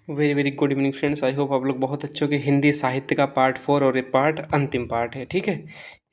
Very very good evening friends. I hope आप लोग बहुत अच्छे हो। कि हिंदी साहित्य का पार्ट 4 और ये पार्ट अंतिम पार्ट है, ठीक है।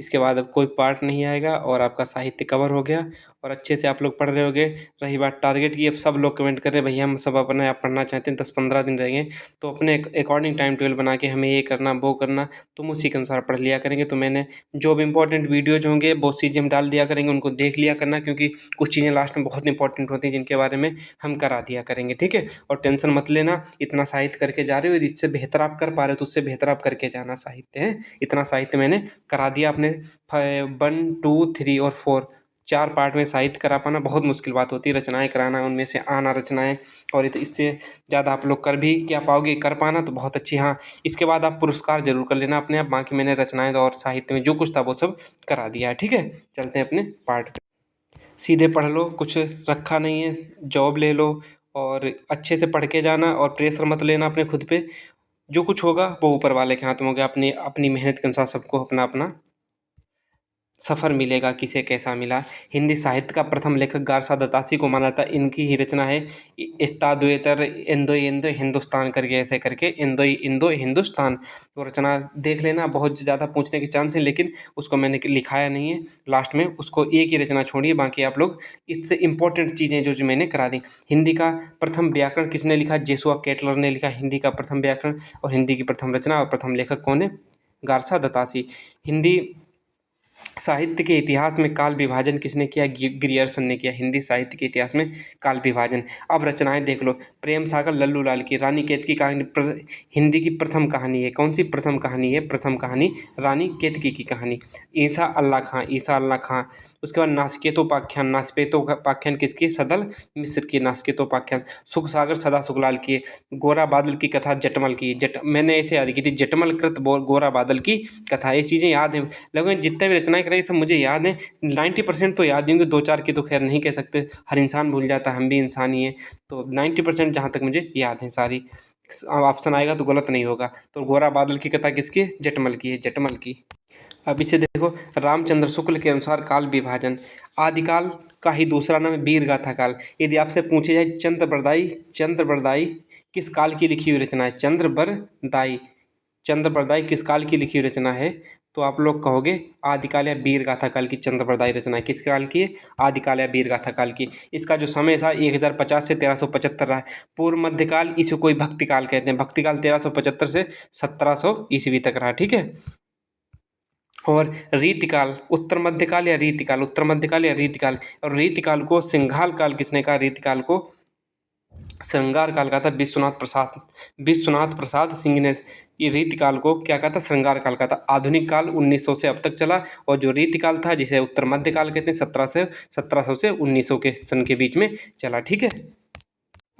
इसके बाद अब कोई पार्ट नहीं आएगा और आपका साहित्य कवर हो गया और अच्छे से आप लोग पढ़ रहे होगे। रही बात टारगेट की, अब सब लोग कमेंट कर रहे हैं भैया हम सब अपने आप पढ़ना चाहते हैं, 10-15 दिन रहेंगे तो अपने अकॉर्डिंग टाइम टेबल बना के हमें ये करना वो करना, तुम उसी के अनुसार पढ़ लिया करेंगे। तो मैंने जो भी इंपॉर्टेंट वीडियोज होंगे बहुत चीज़ें हम डाल दिया करेंगे, उनको देख लिया करना, क्योंकि कुछ चीज़ें लास्ट में बहुत इंपॉर्टेंट होती हैं जिनके बारे में हम करा दिया करेंगे, ठीक है। और टेंशन मत लेना, इतना साहित्य करके जा रहे हो, इससे बेहतर आप कर पा रहे हो तो उससे बेहतर आप करके जाना। साहित्य है, इतना साहित्य मैंने करा दिया। आपने 1, 2, 3 और 4 4 पार्ट में साहित्य करा पाना बहुत मुश्किल बात होती है। रचनाएं कराना, उनमें से आना रचनाएं, और इससे ज़्यादा आप लोग कर भी क्या पाओगे, कर पाना तो बहुत अच्छी। हाँ, इसके बाद आप पुरस्कार जरूर कर लेना अपने आप। बाकी मैंने रचनाएं और साहित्य में जो कुछ था वो सब करा दिया है, ठीक है। चलते हैं अपने पार्ट पे। सीधे पढ़ लो, कुछ रखा नहीं है, जॉब ले लो और अच्छे से पढ़ के जाना और प्रेशर मत लेना अपने खुद पे। जो कुछ होगा वो ऊपर वाले के हाथ में होगा। अपनी अपनी मेहनत के अनुसार सबको अपना अपना सफ़र मिलेगा, किसे कैसा मिला। हिंदी साहित्य का प्रथम लेखक गारसा दत्तासी को माना जाता है। इनकी ही रचना है इस्ताद्वेतर इंदो इंदो हिंदुस्तान करके, ऐसे करके इंदो इंदो हिंदुस्तान। वो रचना देख लेना, बहुत ज़्यादा पूछने के चांस हैं लेकिन उसको मैंने लिखाया नहीं है लास्ट में, उसको एक ही रचना छोड़िए, बाकी आप लोग इससे इंपॉर्टेंट चीज़ें जो मैंने करा दी। हिंदी का प्रथम व्याकरण किसने लिखा? जेसुआ केटलर ने लिखा हिंदी का प्रथम व्याकरण। और हिंदी की प्रथम रचना और प्रथम लेखक कौन है? गारसा दत्तासी। हिंदी साहित्य के इतिहास में काल विभाजन किसने किया? ग्रियर्सन ने किया। हिंदी साहित्य के इतिहास में काल विभाजन। अब रचनाएं देख लो। प्रेम सागर लल्लू लाल की रानी केतकी कहानी हिंदी की प्रथम कहानी है। कौन सी प्रथम कहानी है? प्रथम कहानी रानी केतकी की कहानी। ईसा अल्लाह खां, ईसा अल्लाह खां। उसके बाद नासकेतोपाख्यान, नासकेतोपाख्यान किसकी? सदल मिश्र की नासकेतोपाख्यान। सुख सागर सदा सुखलाल की। गोरा बादल की कथा जटमल की। मैंने ऐसे याद की थी, जटमल कृत गोरा बादल की कथा। ये चीज़ें याद हैं लगभग, जितने भी रचनाएं कराई सब मुझे याद है। 90% तो याद होंगे, 2-4 की तो खैर नहीं कह सकते, हर इंसान भूल जाता है, हम भी इंसान ही हैं। तो 90% जहाँ तक मुझे याद है सारी। ऑप्शन आएगा तो गलत नहीं होगा। तो गोरा बादल की कथा किसकी है? जटमल की है, जटमल की। अब इसे देखो, रामचंद्र शुक्ल के अनुसार काल विभाजन। आदिकाल का ही दूसरा नाम है वीर गाथा काल। यदि आपसे पूछे जाए चंद्रबरदाई किस काल की लिखी हुई रचना है? चंद्रबरदाई किस काल की लिखी हुई रचना है? तो आप लोग कहोगे आदिकाल या वीर गाथा काल की चंद्रबरदाई रचना है। किस काल की है? आदिकाल या वीर गाथा काल की। इसका जो समय था 1050 से 1375 रहा है। पूर्व मध्यकाल इसे कोई भक्ति काल कहते हैं। भक्ति काल 1375 से 1700 ईस्वी तक रहा, ठीक है। और रीतिकाल, उत्तर मध्यकाल या रीतिकाल। और रीतिकाल को सिंघाल काल किसने कहा? रीतिकाल को श्रृंगार काल कहा था विश्वनाथ प्रसाद सिंह ने। ये रीतिकाल को क्या कहा था? श्रृंगार काल कहा था। आधुनिक काल 1900 से अब तक चला, और जो रीतिकाल था जिसे उत्तर मध्यकाल कहते हैं 1700 से 1900 के सन के बीच में चला, ठीक है।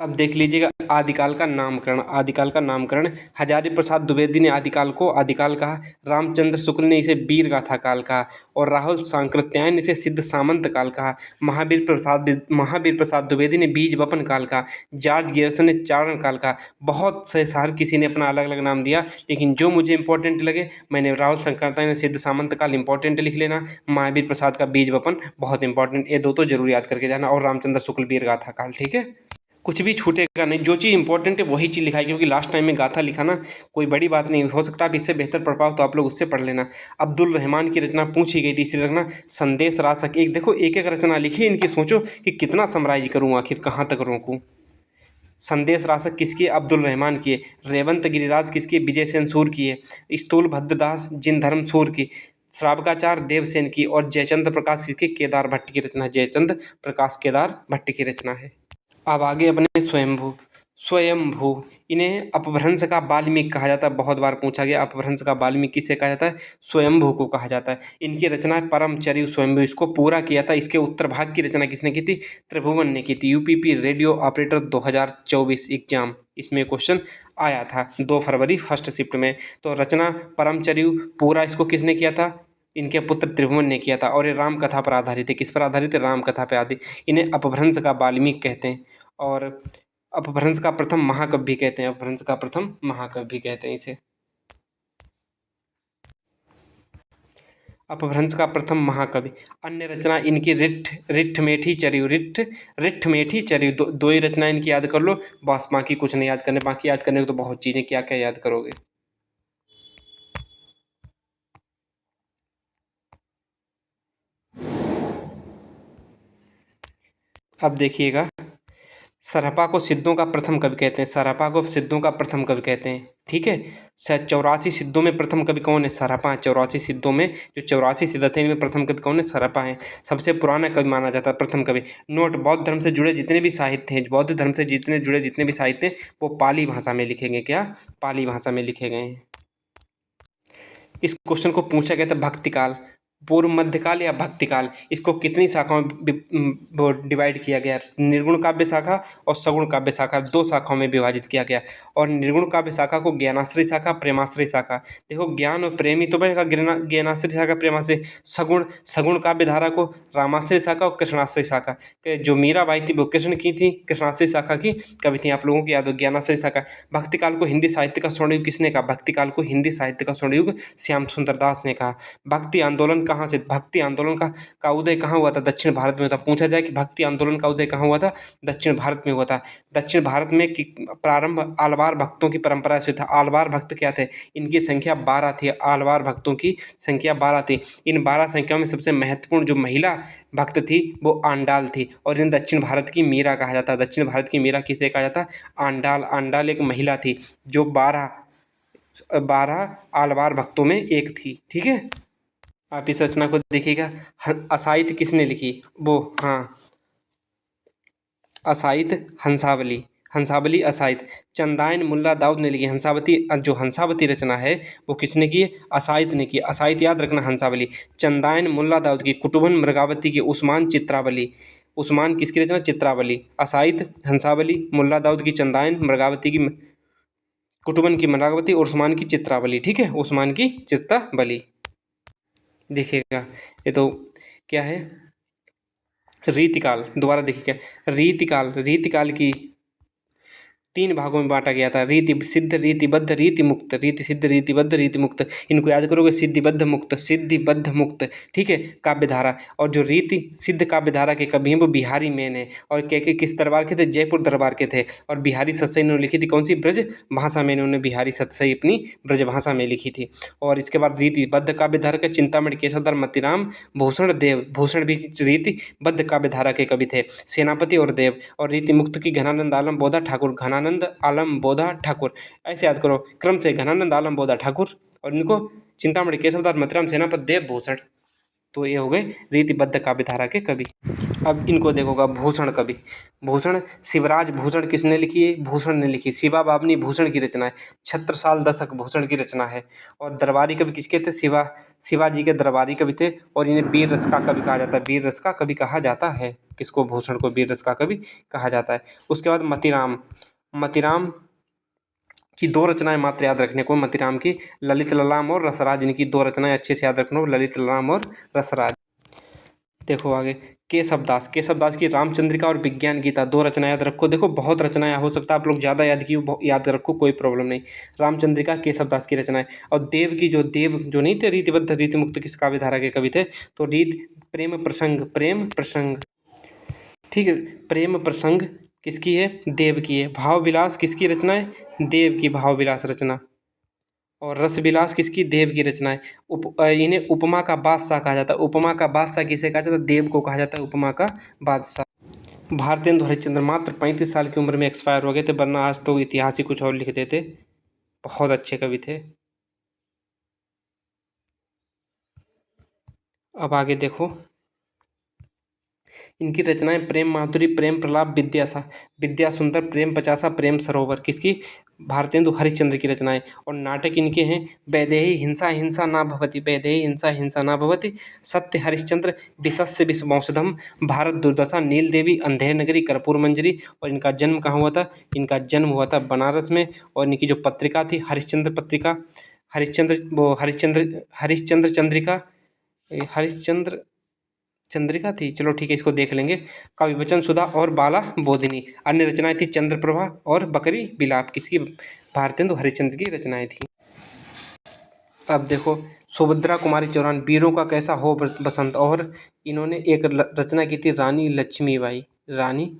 अब देख लीजिएगा आदिकाल का नामकरण। आदिकाल का नामकरण हजारी प्रसाद द्विवेदी ने आदिकाल को आदिकाल कहा। रामचंद्र शुक्ल ने इसे वीर गाथा काल कहा। और राहुल सांकृत्यायन ने इसे सिद्ध सामंत काल कहा। महावीर प्रसाद द्विवेदी ने बीज वपन काल कहा। जॉर्ज गियर्सन ने चारण काल कहा। बहुत से हर किसी ने अपना अलग अलग नाम दिया, लेकिन जो मुझे इंपॉर्टेंट लगे मैंने राहुल सांकृत्यायन ने सिद्ध सामंत काल इंपॉर्टेंट लिख लेना। महावीर प्रसाद का बीज वपन बहुत इंपॉर्टेंट, ये दो तो जरूर याद करके जाना। और रामचंद्र शुक्ल वीर गाथा काल, ठीक है। कुछ भी छूटेगा नहीं, जो चीज़ इंपॉर्टेंट है वही चीज़ लिखाई, क्योंकि लास्ट टाइम में गाथा लिखाना कोई बड़ी बात नहीं। हो सकता है आप इससे बेहतर पढ़ पाओ तो आप लोग उससे पढ़ लेना। अब्दुल रहमान की रचना पूछी गई थी, इसलिए रखना संदेश रासक। एक देखो, एक एक रचना लिखी, इनकी सोचो कि कितना समराइज करूँ, आखिर कहाँ तक रोकूँ। संदेश रासक किसकी? अब्दुल रहमान की है। रेवंत गिरिराज किसकी? विजय सेन सूर की है। स्थूल भद्रदास जिन धर्म सूर की। श्रावकाचार देवसेन की। और जयचंद्र प्रकाश किसकी? केदार भट्ट की रचना। जयचंद्र प्रकाश केदार भट्ट की रचना है। अब आगे अपने स्वयंभू। इन्हें अपभ्रंश का वाल्मीकि कहा जाता है। बहुत बार पूछा गया, अपभ्रंश का वाल्मीकि किसे कहा जाता है? स्वयंभू को कहा जाता है। इनकी रचना परमचर्य स्वयंभू, इसको पूरा किया था। इसके उत्तर भाग की रचना किसने की थी? त्रिभुवन ने की थी। यूपीपी रेडियो ऑपरेटर 2024 एग्जाम, इसमें क्वेश्चन आया था 2 फरवरी फर्स्ट शिफ्ट में। तो रचना परमचर्य पूरा इसको किसने किया था? इनके पुत्र त्रिभुवन ने किया था। और ये राम कथा पर आधारित है। किस पर आधारित है? राम कथा पर आधारित। इन्हें अपभ्रंश का वाल्मीकि कहते हैं। और अपभ्रंश का प्रथम महाकवि भी कहते हैं। अपभ्रंश का प्रथम महाकवि भी कहते हैं इसे। अपभ्रंश का प्रथम महाकवि। अन्य रचना इनकी रिट्ठ मेठी चरी दो ही रचना इनकी याद कर लो, बस बाकी कुछ नहीं याद करने, बाकी याद करने को तो बहुत चीज़ें, क्या क्या याद करोगे। अब देखिएगा, सरहपा को सिद्धों का प्रथम कवि कहते हैं, सरहपा को सिद्धों का प्रथम कवि कहते हैं, ठीक है। 84 सिद्धों में प्रथम कवि कौन है? सरहपा। 84 सिद्धों में जो 84 सिद्ध थे इनमें प्रथम कवि कौन है? सरहपा है। सबसे पुराना कवि माना जाता है प्रथम कवि। नोट, बौद्ध धर्म से जुड़े जितने भी साहित्य हैं, बौद्ध धर्म से जुड़े जितने भी साहित्य हैं वो पाली भाषा में लिखे गए। क्या? पाली भाषा में लिखे गए हैं। इस क्वेश्चन को पूछा गया था भक्तिकाल, पूर्व मध्यकाल या भक्तिकाल, इसको कितनी शाखाओं में वो डिवाइड किया गया? निर्गुण काव्य शाखा और सगुण काव्य शाखा, दो शाखाओं में विभाजित किया गया। और निर्गुण काव्य शाखा को ज्ञानाश्रय शाखा, प्रेमाश्रय शाखा, देखो ज्ञान और प्रेम ही तो बनेगा ज्ञानाश्रय शाखा, प्रेमाश्रय। सगुण काव्य धारा को रामाश्रय शाखा और कृष्णाश्रय शाखा। जो मीराबाई थी वो कृष्ण की थी, कृष्णाश्रय शाखा की कवि थी, आप लोगों की याद हो, ज्ञानाश्रय शाखा। भक्तिकाल को हिंदी साहित्य का स्वर्णयुग किसने कहा? भक्तिकाल को हिंदी साहित्य का स्वर्णयुग श्याम सुंदर दास ने कहा। भक्ति आंदोलन कहाँ से, भक्ति आंदोलन का उदय कहाँ हुआ था? दक्षिण भारत में हुआ था। पूछा जाए कि भक्ति आंदोलन का उदय कहाँ हुआ था? दक्षिण भारत में हुआ था। दक्षिण भारत में प्रारंभ आलवार भक्तों की परंपरा से था। आलवार भक्त क्या थे? इनकी संख्या 12 थी। आलवार भक्तों की संख्या 12 थी। इन 12 संख्याओं में सबसे महत्वपूर्ण जो महिला भक्त थी वो आंडाल थी, और इन दक्षिण भारत की मीरा कहा जाता है। दक्षिण भारत की मीरा किसे कहा जाता? आंडाल। आंडाल एक महिला थी जो 12 आलवार भक्तों में एक थी, ठीक है। आप इस रचना को देखिएगा। असाहित किसने लिखी? वो, हाँ, असाहित हंसावली। हंसावली असाहित। चंदायन मुल्ला दाऊद ने लिखी। हंसावती, जो हंसावती रचना है वो किसने की? असाहित ने की। असाहित याद रखना, हंसावली। चंदायन मुल्ला दाऊद की। कुटुबन मृगावती की। उस्मान चित्रावली। उस्मान किसकी रचना? चित्रावली। असाहित हंसावली, मुल्ला दाऊद की चंदायन, मृगावती की कुटुबन की मृगावती और उस्मान की चित्रावली, ठीक है, उस्मान की चित्रावली। देखिएगा, ये तो क्या है? रीतिकाल। दोबारा देखिएगा, रीतिकाल की 3 भागों में बांटा गया था। रीति सिद्ध, रीतिबद्ध, रीति मुक्त। रीति सिद्ध, रीतिबद्ध, रीति मुक्त, इनको याद करोगे। सिद्धिबद्ध मुक्त, सिद्धिबद्ध मुक्त, ठीक है। काव्यधारा, और जो रीति सिद्ध काव्यधारा के कवि हैं वो बिहारी मेन है। और के किस दरबार के थे? जयपुर दरबार के थे। और बिहारी सतसई इन्होंने लिखी थी, कौन सी? ब्रज भाषा में इन्होंने बिहारी सतसई अपनी ब्रज भाषा में लिखी थी। और इसके बाद रीतिबद्ध काव्यधारा के चिंतामणि केशवदास मतीराम भूषण देव। भूषण भी रीतिबद्ध काव्यधारा के कवि थे। सेनापति और देव। और रीति मुक्त की घनानंद आलम बोधा ठाकुर। घनानंद आलम बोधा ठाकुर, ऐसे याद करो क्रम से, घनानंद आलम बोधा ठाकुर, और इनको चिंतामणि केशवदास मतीराम सेनापति देव भूषण। तो ये हो गए रीतिबद्ध काव्यधारा के कवि। अब इनको देखोगा, भूषण कवि। भूषण, शिवराज भूषण किसने लिखी है? भूषण ने लिखी। शिवा बाबनी भूषण की रचना है। छत्रसाल दशक भूषण की रचना है। और दरबारी कवि किसके थे? शिवाजी के दरबारी कवि थे, और इन्हें वीर रस का कवि कहा जाता है। वीर रस का कवि कहा जाता है किसको? भूषण को वीर रस का कवि कहा जाता है। उसके बाद मतीराम की 2 रचनाएं मात्र याद रखने को। मतीराम की ललित ललाम और रसराज, इनकी 2 रचनाएं अच्छे से याद रखना, ललित ललाम और रसराज। देखो आगे, केशवदास की रामचंद्रिका और विज्ञान गीता, 2 रचनाएं याद रखो। देखो बहुत रचनाएं हो सकता है आप लोग ज़्यादा याद रखो, कोई प्रॉब्लम नहीं। रामचंद्रिका केशवदास की रचनाएं। और देव जो नहीं थे रीतिबद्ध रीति मुक्त किस काव्यधारा के कवि थे? तो प्रेम प्रसंग, ठीक है। प्रेम प्रसंग किसकी है? देव की है। भाव विलास किसकी रचना है? देव की भाव विलास रचना। और रस विलास किसकी? देव की रचना है। इन्हें उपमा का बादशाह कहा जाता है। उपमा का बादशाह किसे कहा जाता है? देव को कहा जाता है उपमा का बादशाह। भारतेंदु हरिश्चंद्र मात्र 35 साल की उम्र में एक्सपायर हो गए थे, वरना आज तो इतिहास ही कुछ और लिख देते। बहुत अच्छे कवि थे। अब आगे देखो, इनकी रचनाएं प्रेम माधुरी, प्रेम प्रलाप, विद्या सुंदर, प्रेम पचासा, प्रेम सरोवर किसकी? भारतेंदु हरिश्चंद्र की रचनाएं। और नाटक इनके हैं वैदेही हिंसा हिंसा ना भवति, वैदेही हिंसा हिंसा ना भवति, सत्य हरिश्चंद्र, विशस्य विषमौषधम, भारत दुर्दशा, नील देवी, अंधेर नगरी, कर्पूर मंजरी। और इनका जन्म कहाँ हुआ था? इनका जन्म हुआ था बनारस में। और इनकी जो पत्रिका थी हरिश्चंद्र पत्रिका, हरिश्चंद्र चंद्रिका थी, चलो ठीक है, इसको देख लेंगे। कवि वचन सुधा और बाला बोधिनी। अन्य रचनाएं थी चंद्रप्रभा और बकरी विलाप, किसकी? भारतेंदु हरिश्चंद्र की रचनाएं थी। अब देखो, सुभद्रा कुमारी चौहान, वीरों का कैसा हो बसंत। और इन्होंने एक रचना की थी रानी लक्ष्मीबाई, रानी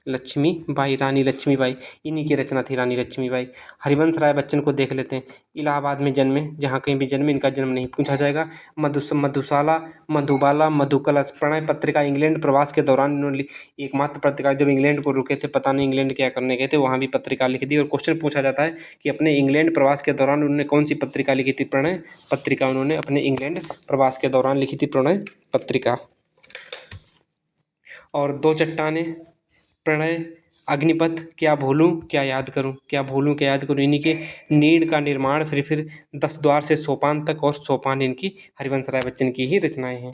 लक्ष्मीबाई, इन्हीं की रचना थी रानी लक्ष्मीबाई। हरिवंश राय बच्चन को देख लेते हैं। इलाहाबाद में जन्मे, जहाँ कहीं भी जन्मे, इनका जन्म नहीं पूछा जाएगा। मधुशाला, मधुबाला, मधुकलश, प्रणय पत्रिका इंग्लैंड प्रवास के दौरान इन्होंने एकमात्र पत्रकार, जब इंग्लैंड को रुके थे, पता नहीं इंग्लैंड क्या करने गए थे, वहाँ भी पत्रिका लिखी थी। और क्वेश्चन पूछा जाता है कि अपने इंग्लैंड प्रवास के दौरान उन्होंने कौन सी पत्रिका लिखी थी। प्रणय पत्रिका उन्होंने अपने इंग्लैंड प्रवास के दौरान लिखी थी, प्रणय पत्रिका। और दो चट्टानें, प्रणय, अग्निपथ, क्या भूलूं क्या याद करूं, क्या भूलूं क्या याद करूं, इन्हीं के नीड़ का निर्माण, फिर 10 द्वार से सोपान तक, और सोपान इनकी हरिवंश राय बच्चन की ही रचनाएं हैं।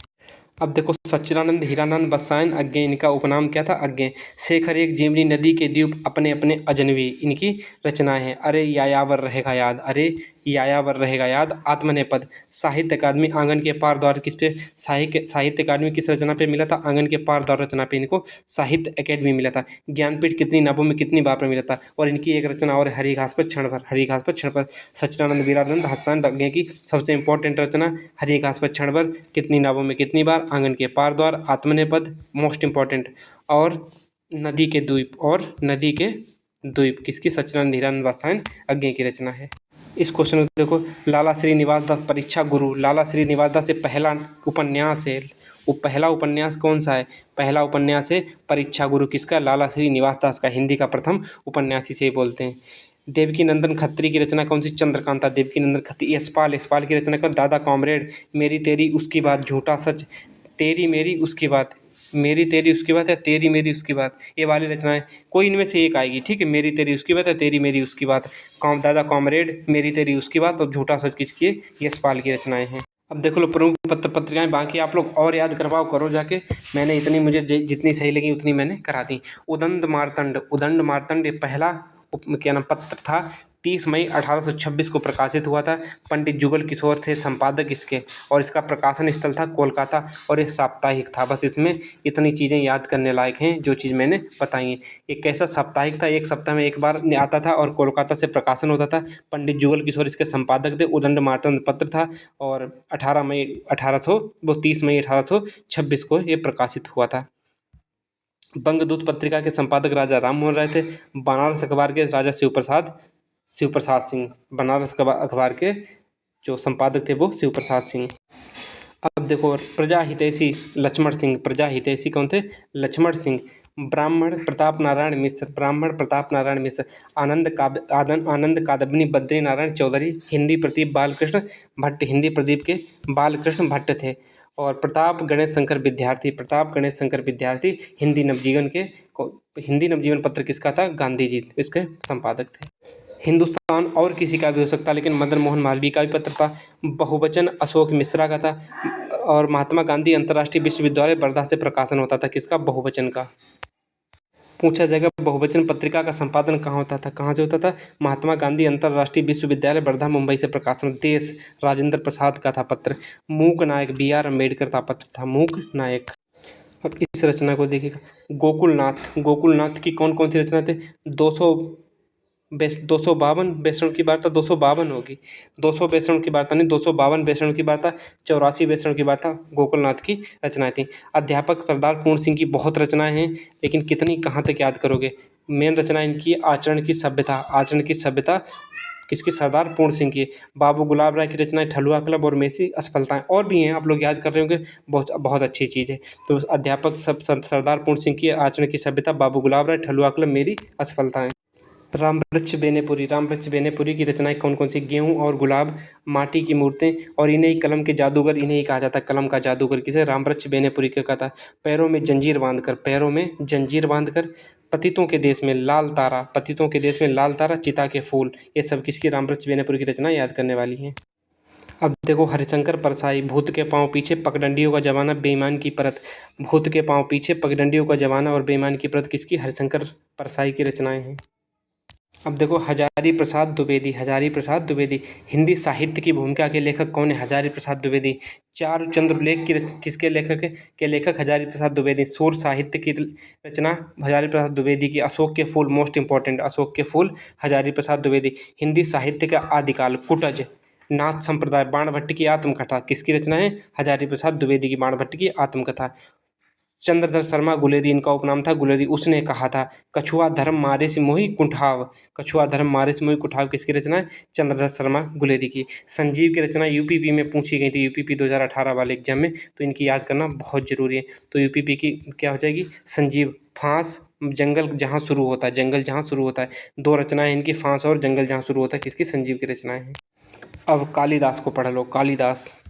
अब देखो सच्चिदानंद हीरानंद बसायन अज्ञे, इनका उपनाम क्या था, अज्ञे। शेखर एक जीवनी नदी के द्वीप अपने अपने अजनबी, इनकी रचनाएं हैं। अरे यायावर रहेगा याद, अरे यायावर रहेगा याद, आत्मनेपद। साहित्य अकादमी आंगन के पार द्वार, किस पे, साहित्य अकादमी किस रचना पे मिला था, आंगन के पार द्वार रचना पे इनको साहित्य अकेडमी मिला था। ज्ञानपीठ कितनी नामों में कितनी बार मिला था। और इनकी एक रचना और हरी घास पर क्षण भर, हरी घास पर क्षण भर। सच्चिदानंद वीरानंद हत्सान अज्ञे की सबसे इंपॉर्टेंट रचना हरी घास पर क्षण भर, कितनी नामों में कितनी बार, आंगन के पार द्वार, आत्मनेपद मोस्ट इंपॉर्टेंट, और नदी के द्वीप किसकी, सच्चिदानंद हीरानंद बसायन अज्ञे की रचना है। इस क्वेश्चन को देखो, लाला श्रीनिवास दास परीक्षा गुरु, लाला श्रीनिवास दास से पहला उपन्यास है, वो पहला उपन्यास कौन सा है, पहला उपन्यास है परीक्षा गुरु, किसका, लाला श्रीनिवास दास का, हिंदी का प्रथम उपन्यास इसे बोलते हैं। देवकी नंदन खत्री की रचना कौन सी, चंद्रकांता। देवकी नंदन खत्री। यशपाल की रचना कौन, दादा कॉमरेड। मेरी तेरी उसकी बात, झूठा सच। तेरी मेरी उसकी बात, मेरी तेरी उसकी बात, या तेरी मेरी उसकी बात, ये वाली रचनाएं कोई इनमें से एक आएगी, ठीक है। मेरी तेरी उसकी बात, या तेरी मेरी उसकी बात। दादा कॉमरेड, मेरी तेरी उसकी बात, और झूठा सच किसकी, यशपाल की रचनाएं हैं। अब देखो लो प्रमुख पत्रिकाएं, बाकी आप लोग और याद करवाओ, करो जाके। मैंने इतनी, मुझे जितनी सही लगी उतनी मैंने करा दी। उदंड मार्तंड ये पहला क्या नाम पत्र था, 30 मई 1826 को प्रकाशित हुआ था। पंडित जुगल किशोर थे संपादक इसके, और इसका प्रकाशन स्थल था कोलकाता, और ये साप्ताहिक था। बस इसमें इतनी चीज़ें याद करने लायक हैं जो चीज़ मैंने बताई हैं। एक कैसा साप्ताहिक था, एक सप्ताह में एक बार आता था, और कोलकाता से प्रकाशन होता था। पंडित जुगल किशोर इसके संपादक थे। उदंड मार्तंड पत्र था, और 30 मई 1826 को ये प्रकाशित हुआ था। बंगदूत पत्रिका के संपादक राजा राम मोहन राय थे। बनारस अखबार के राजा शिव प्रसाद सिंह, बनारस अखबार के जो संपादक थे वो शिव प्रसाद सिंह। अब देखो प्रजा हितैषी लक्ष्मण सिंह, प्रजा हितैषी कौन थे, लक्ष्मण सिंह। ब्राह्मण प्रताप नारायण मिश्र। आनंद कादम्बनी बद्री नारायण चौधरी। हिंदी प्रदीप के बालकृष्ण भट्ट थे। और प्रताप गणेश शंकर विद्यार्थी हिंदी नवजीवन पत्र किसका था, गांधी जी इसके संपादक थे। हिंदुस्तान और किसी का भी हो सकता, लेकिन मदन मोहन मालवीय का भी पत्र था। बहुवचन अशोक मिश्रा का था। और महात्मा गांधी अंतर्राष्ट्रीय विश्वविद्यालय वर्धा से प्रकाशन होता था, किसका, बहुवचन का। पूछा जाएगा बहुवचन पत्रिका का संपादन कहाँ से होता था, महात्मा गांधी अंतर्राष्ट्रीय विश्वविद्यालय वर्धा मुंबई से प्रकाशन। देश राजेंद्र प्रसाद का था पत्र। मूक नायक B.R. अम्बेडकर का पत्र था, मूक नायक। अब इस रचना को देखिएगा, गोकुलनाथ की कौन कौन सी रचना थे, 252 बेसरण की वार्ता, 252 होगी, 200 बेसरण की वार्ता नहीं, 252 बेसरण की वार्ता, 84 बेसरण की वार्ता गोकुलनाथ की रचनाएं थी। अध्यापक सरदार पूर्ण सिंह की बहुत रचनाएं हैं, लेकिन कितनी कहाँ तक याद करोगे। मेन रचना इनकी आचरण की सभ्यता किसकी, सरदार पूर्ण सिंह की। बाबू गुलाब राय की रचनाएं ठलुआ क्लब और मेसी असफलताएं, और भी हैं, आप लोग याद कर रहे होंगे, बहुत अच्छी चीज़ है। तो अध्यापक सरदार पूर्ण सिंह की आचरण की सभ्यता, बाबू गुलाब राय, ठलुआ क्लब, मेरी असफलताएं। रामवृक्ष बेनेपुरी की रचनाएं कौन कौन सी, गेहूं और गुलाब, माटी की मूर्तें, और इन्हें ही कलम के जादूगर, इन्हें ही कहा जाता है कलम का जादूगर, किसे, रामवृक्ष बेनेपुरी का था। पैरों में जंजीर बांधकर, पतितों के देश में लाल तारा, चिता के फूल, ये सब किसकी, रामवृक्ष बेनेपुरी की रचना याद करने वाली हैं। अब देखो हरिशंकर परसाई, भूत के पांव पीछे पगडंडियों का जमाना, बेईमान की परत। भूत के पांव पीछे पगडंडियों का जमाना और बेईमान की परत किसकी, हरिशंकर परसाई की रचनाएं हैं। अब देखो हजारी प्रसाद द्विवेदी, हिंदी साहित्य की भूमिका के लेखक कौन है, हजारी प्रसाद द्विवेदी। चारु चंद्रोल्लेख की किसके लेखक हजारी प्रसाद द्विवेदी। सूर साहित्य की रचना हजारी प्रसाद द्विवेदी की। अशोक के फूल मोस्ट इंपॉर्टेंट, हजारी प्रसाद द्विवेदी। हिंदी साहित्य का आदिकाल, कुटज, नाथ संप्रदाय, बाणभट्ट की आत्मकथा किसकी रचना है? हजारी प्रसाद द्विवेदी की बाणभट्ट की आत्मकथा। चंद्रधर शर्मा गुलेरी इनका उपनाम था, गुलेरी। उसने कहा था कछुआ धर्म मारे से मोहि कुंठाव, कछुआ धर्म मारे से मोहि कुंठाव किसकी रचना है? चंद्रधर शर्मा गुलेरी की। संजीव की रचना यूपीपी में पूछी गई थी, यूपीपी 2018 वाले एग्जाम में, तो इनकी याद करना बहुत जरूरी है। तो यूपीपी की क्या हो जाएगी? संजीव। फांस, जंगल जहाँ शुरू होता है, जंगल जहाँ शुरू होता है, दो रचनाएं इनकी, फांस और जंगल जहाँ शुरू होता है, किसकी? संजीव की रचनाएं हैं। अब कालिदास को पढ़ लो। कालिदास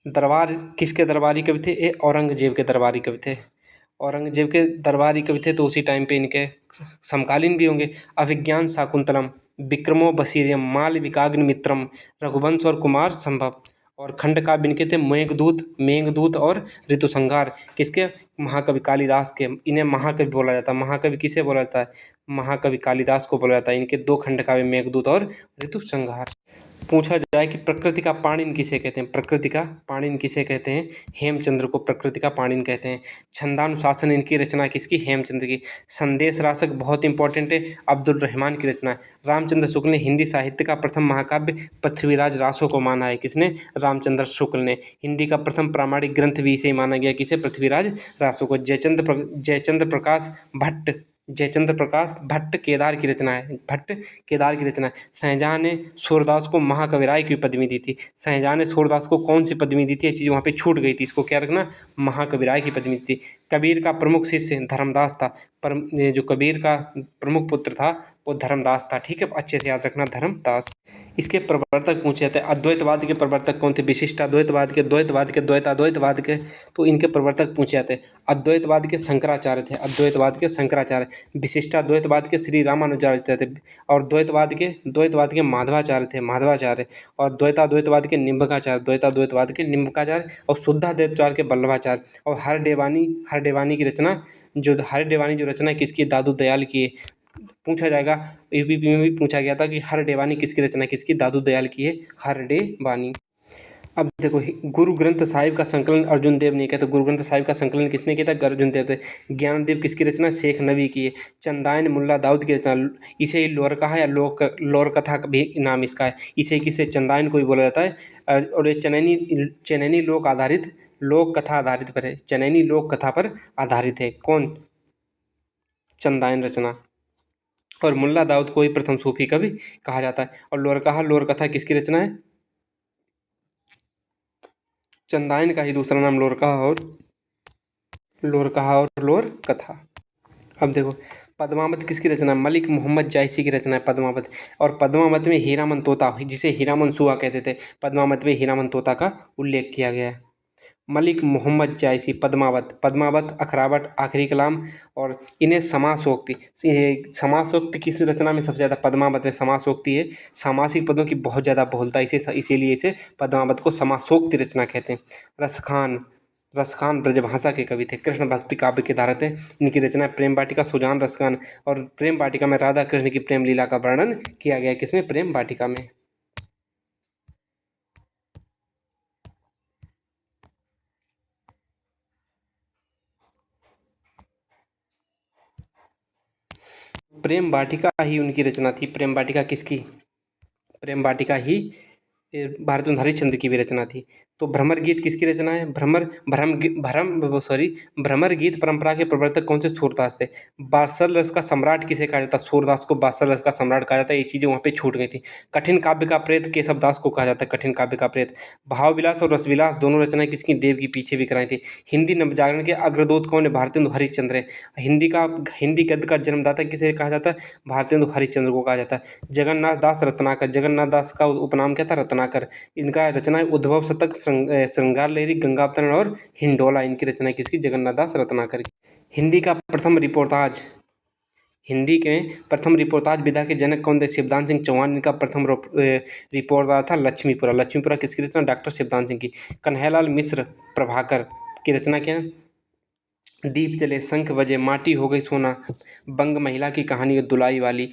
दरबार किसके दरबारी कवि थे? ये औरंगजेब के दरबारी कवि थे। औरंगजेब के दरबारी कवि थे, तो उसी टाइम पे इनके समकालीन भी होंगे। अभिज्ञान शाकुंतलम, विक्रमो बसीरियम, मालविकाग्निमित्रम, रघुवंश और कुमार संभव। और खंड काव्य इनके थे मेघदूत, मेघदूत और ऋतुसंहार, किसके? महाकवि कालिदास के। इन्हें महाकवि बोला जाता है। महाकवि किसे बोला जाता है? महाकवि कालिदास को बोला जाता है। इनके दो खंड काव्य मेघदूत और ऋतुसंहार। पूछा जाए कि प्रकृति का पाणिन किसे कहते हैं? प्रकृति का पाणिन किसे कहते हैं? हेमचंद्र को प्रकृति का पाणिन कहते हैं। छंदानुशासन इनकी रचना किसकी? हेमचंद्र की। संदेश रासक बहुत इंपॉर्टेंट है, अब्दुल रहमान की रचना है। रामचंद्र शुक्ल ने हिंदी साहित्य का प्रथम महाकाव्य पृथ्वीराज रासो को माना है। किसने? रामचंद्र शुक्ल ने। हिंदी का प्रथम प्रामाणिक ग्रंथ भी इसे माना गया। किसे? पृथ्वीराज रासो को। जयचंद्र प्रकाश भट्ट, जयचंद्र प्रकाश भट्ट केदार की रचना है। भट्ट केदार की रचना है। शाहजहाँ ने सूरदास को महाकविराय की पदवी दी थी। शाहजहाँ ने सूरदास को कौन सी पदवी दी थी? ये चीज़ वहाँ पे छूट गई थी, इसको क्या रखना? महाकविराय की पदवी दी थी। कबीर का प्रमुख शिष्य धर्मदास था। पर ये जो कबीर का प्रमुख पुत्र था वो धर्मदास था। ठीक है, अच्छे से याद रखना, धर्मदास। इसके प्रवर्तक पूछे जाते हैं। अद्वैतवाद के प्रवर्तक कौन थे? विशिष्टाद्वैतवाद के, द्वैतवाद के, द्वैताद्वैतवाद के, तो इनके प्रवर्तक पूछे जाते हैं। अद्वैतवाद के शंकराचार्य थे, अद्वैतवाद के शंकराचार्य। विशिष्टाद्वैतवाद के श्री रामानुजाचार्य थे। और द्वैतवाद के माधवाचार्य थे, माधवाचार्य। और द्वैताद्वैतवाद के निम्बकाचार्य, द्वैताद्वैतवाद के निम्बकाचार्य। और शुद्धाद्वैतवाद के वल्लभाचार्य। और हरडेवानी की रचना, जो हरडेवानी जो रचना है किसकी? दादू दयाल की है। पूछा जाएगा, यूपीपी में भी पूछा गया था कि हरडेवानी किसकी रचना है? किसकी? दादू दयाल की है हरडेवानी। अब देखो, गुरु ग्रंथ साहिब का संकलन अर्जुन देव ने किया। तो गुरु ग्रंथ साहिब का संकलन किसने किया था? अर्जुन देव थे। ज्ञानदेव किसकी रचना? शेख नबी की है। चंदायन मुल्ला दाऊद की रचना, इसे ही लोरकहा या लोर कथा का भी नाम इसका है। इसे किसे? चंदायन को भी बोला जाता है। और ये चनैनी लोक कथा आधारित पर है। चनैनी लोक कथा पर आधारित है। कौन? चंदायन रचना। और मुल्ला दाऊद को ही प्रथम सूफी कवि कहा जाता है। और लोर कथा किसकी रचना है? चंदायन का ही दूसरा नाम लोर कथा। अब देखो, पद्मावत किसकी रचना है? मलिक मोहम्मद जायसी की रचना है पद्मावत। और पद्मावत में हीरामन तोता, जिसे हीरामन सुआ कहते थे, पद्मावत में हीरामन तोता का उल्लेख किया गया है। मलिक मोहम्मद जायसी, पद्मावत, अखरावट, आखिरी कलाम। और इन्हें समासोक्ति किस रचना में सबसे ज़्यादा? पद्मावत में समासोक्ति है। सामासिक पदों की बहुत ज़्यादा बहुलता, इसीलिए इसे पद्मावत को समासोक्ति रचना कहते हैं। रसखान ब्रजभाषा के कवि थे। कृष्ण भक्ति काव्य के धारक थे। इनकी रचना प्रेम वाटिका, सुजान रसखान। और प्रेम वाटिका में राधा कृष्ण की प्रेम लीला का वर्णन किया गया। किसमें? प्रेम वाटिका में। प्रेम वाटिका ही उनकी रचना थी। प्रेम वाटिका किसकी? प्रेम वाटिका ही भारतेंदु हरिश्चंद्र की भी रचना थी। तो भ्रमर गीत किसकी रचना है? भ्रमर गीत परंपरा के प्रवर्तक कौन से? सूरदास थे। बात्सल रस का सम्राट किसे कहा जाता है? सूरदास को बात्सल रस का सम्राट कहा जाता है। ये चीज़ें वहाँ पे छूट गई थी। कठिन काव्य का प्रेत केशवदास को कहा जाता है। कठिन काव्य का प्रेत। भाव विलास और रसविलास दोनों रचनाएं किसकी? देव की पीछे भी कराई थी। हिंदी नवजागरण के अग्रदूत कौन है? भारतेंदु हरिश्चंद्र है। हिंदी गद्य का जन्मदाता किसे कहा जाता है? भारतेंदु हरिश्चंद्र को कहा जाता है। जगन्नाथ दास रत्नाकर, जगन्नाथ दास का उपनाम क्या था? रत्नाकर। इनका रचना है उद्भव शतक, श्रृंगार लहरी, गंगावतरण और हिंडोला। इनकी रचना किसकी? जगन्नाथ दास रत्नाकर की। हिंदी के प्रथम रिपोर्ताज विधा के जनक कौन थे? शिवदान सिंह चौहान। इनका प्रथम रिपोर्ताज था लक्ष्मीपुरा। लक्ष्मीपुरा किसकी रचना? डॉक्टर शिवदान सिंह की। कन्हैयालाल मिश्र प्रभाकर की रचना क्या है? दीप जले, शंख बजे, माटी हो गई सोना। बंग महिला की कहानी और दुलाई वाली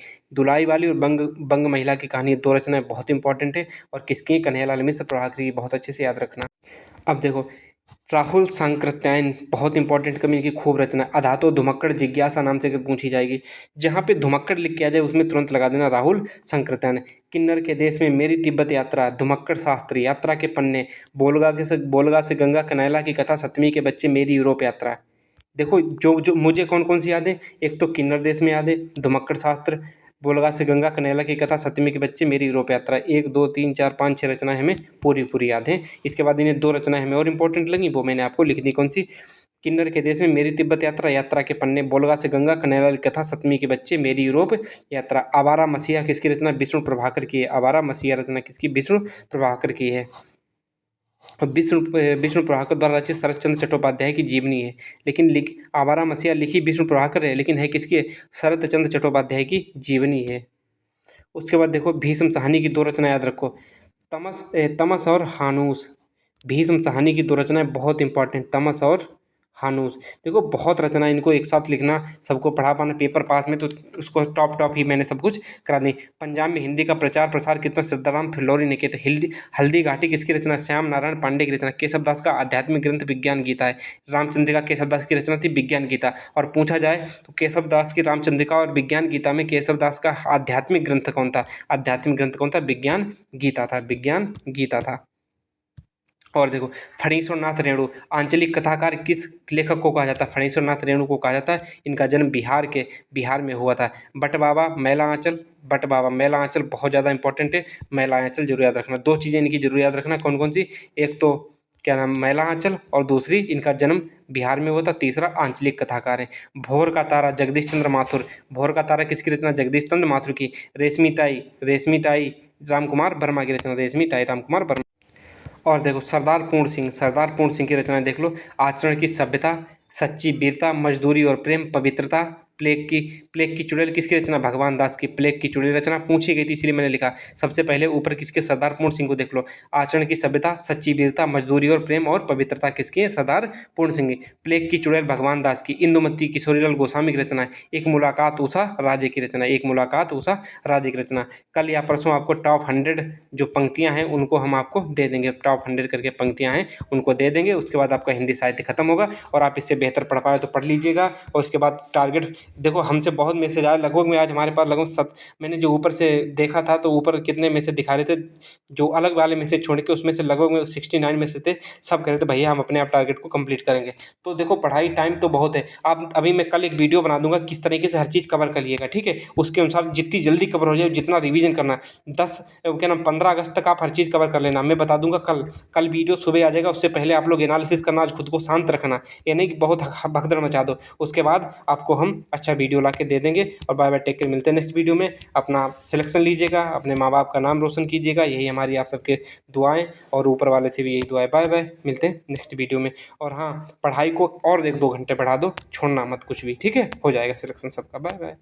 और बंग महिला की कहानी, दो रचनाएं बहुत इंपॉर्टेंट है। और किसकी? कन्हैयालाल मिश्र प्रभाकर की। बहुत अच्छे से याद रखना। अब देखो, राहुल सांकृत्यायन बहुत इंपॉर्टेंट कवि, इनकी खूब रचना। अधातो धुमक्कड़ जिज्ञासा नाम से अगर पूछी जाएगी, जहाँ पे धुमक्कड़ लिख के आ जाए उसमें तुरंत लगा देना राहुल सांकृत्यायन। किन्नर के देश में मेरी तिब्बत यात्रा, धुमक्कड़ शास्त्री, यात्रा के पन्ने, बोलगा से गंगा कनायला की कथा, सतमी के बच्चे, मेरी यूरोप यात्रा। देखो जो जो मुझे कौन कौन सी याद है, एक तो किन्नर देश में याद है, धुमक्कड़ शास्त्र, बोलगा से गंगा कनायला की कथा, सतमी के बच्चे, मेरी यूरोप यात्रा। 1 2 3 4 5 6 रचनाएं हमें पूरी पूरी याद हैं। इसके बाद इन्हें 2 रचनाएं हमें और इंपॉर्टेंट लगी, वो मैंने आपको लिख दी। कौन सी? किन्नर के देश में मेरी तिब्बत यात्रा, यात्रा के पन्ने, बोलगा से गंगा कनायला की कथा, सतमी के बच्चे, मेरी यूरोप यात्रा। आवारा मसीहा किसकी रचना? विष्णु प्रभाकर की है। आवारा मसीहा रचना किसकी? विष्णु प्रभाकर की है। विष्णु प्रभाकर द्वारा रचित शरत चंद्र चट्टोपाध्याय की जीवनी है, लेकिन आवारा मसीहा लिखी विष्णु प्रभाकर है, लेकिन है किसकी? शरत चंद्र चट्टोपाध्याय की जीवनी है। उसके बाद देखो भीष्म साहनी की 2 रचना याद रखो, तमस और हानूस। भीष्म साहनी की 2 रचनाएं बहुत इंपॉर्टेंट, तमस और हानूस। देखो बहुत रचना, इनको एक साथ लिखना, सबको पढ़ा पाना पेपर पास में, तो उसको टॉप ही मैंने सब कुछ करा दी। पंजाब में हिंदी का प्रचार प्रसार कितना? सिद्धाराम फिल्लौरी ने किया था। हल्दी घाटी किसकी रचना? श्याम नारायण पांडे की रचना। केशव दास का आध्यात्मिक ग्रंथ विज्ञान गीता है। रामचंद्रिका केशव दास की रचना थी, विज्ञान गीता। और पूछा जाए तो केशव दास की रामचंद्रिका और विज्ञान गीता में केशव दास का आध्यात्मिक ग्रंथ कौन था? आध्यात्मिक ग्रंथ कौन था? विज्ञान गीता था, विज्ञान गीता था। और देखो फणीश्वर नाथ रेणु, आंचलिक कथाकार किस लेखक को कहा जाता है? फणीश्वर नाथ रेणु को कहा जाता है। इनका जन्म बिहार में हुआ था। बट बाबा मैला आंचल बहुत ज़्यादा इंपॉर्टेंट है, मैला आंचल जरूर याद रखना। 2 चीज़ें इनकी जरूर याद रखना, कौन कौन सी? एक तो क्या नाम, मैला आंचल, और दूसरी इनका जन्म बिहार में हुआ था। तीसरा आंचलिक कथाकार है। भोर का तारा, जगदीश चंद्र माथुर। भोर का तारा किसकी रचना? जगदीश चंद्र माथुर की। रेशमी टाई रामकुमार वर्मा की रचना, रेशमी टाई रामकुमार वर्मा। और देखो सरदार पूर्ण सिंह की रचनाएं देख लो। आचरण की सभ्यता, सच्ची वीरता, मजदूरी और प्रेम, पवित्रता, प्लेग की चुड़ैल किसकी रचना? भगवान दास की। प्लेग की चुड़ैल रचना पूछी गई थी, इसलिए मैंने लिखा। सबसे पहले ऊपर किसके? सरदार पूर्ण सिंह को देख लो। आचरण की सभ्यता, सच्ची वीरता, मजदूरी और प्रेम और पवित्रता किसकी है? सरदार पूर्ण सिंह की। प्लेग की चुड़ैल भगवान दास की। इंदुमती किशोरीलाल गोस्वामी की रचना है। एक मुलाकात उषा राजे की रचना, एक मुलाकात उषा राजे की रचना। कल या परसों आपको टॉप 100 जो पंक्तियां हैं उनको हम आपको दे देंगे, टॉप 100 करके पंक्तियां हैं उनको दे देंगे। उसके बाद आपका हिंदी साहित्य खत्म होगा और आप इससे बेहतर पढ़ पाए तो पढ़ लीजिएगा। और उसके बाद टारगेट देखो, हमसे बहुत मैसेज आए, लगभग में आज हमारे पास लगभग मैंने जो ऊपर से देखा था तो ऊपर कितने मैसेज दिखा रहे थे, जो अलग वाले मैसेज छोड़ के उसमें से लगभग में 69 मैसेज थे। सब कह रहे थे भैया हम अपने आप टारगेट को कंप्लीट करेंगे। तो देखो पढ़ाई टाइम तो बहुत है। आप अभी मैं कल एक वीडियो बना दूंगा किस तरीके से हर चीज़ कवर करिएगा, ठीक है? उसके अनुसार जितनी जल्दी कवर हो जाए, जितना रिवीजन करना, 15 अगस्त तक आप हर चीज़ कवर कर लेना। मैं बता दूंगा कल वीडियो सुबह आ जाएगा। उससे पहले आप लोग एनालिसिस करना, आज खुद को शांत रखना, ये नहीं कि बहुत भगदड़ मचा दो। उसके बाद आपको हम अच्छा वीडियो ला के दे देंगे। और बाय बाय, टेक केयर, मिलते हैं नेक्स्ट वीडियो में। अपना सिलेक्शन लीजिएगा, अपने माँ बाप का नाम रोशन कीजिएगा, यही हमारी आप सबके दुआएं, और ऊपर वाले से भी यही दुआएं। बाय बाय, मिलते हैं नेक्स्ट वीडियो में। और हाँ, पढ़ाई को और 1-2 घंटे बढ़ा दो, छोड़ना मत कुछ भी, ठीक है? हो जाएगा सिलेक्शन सबका। Bye bye.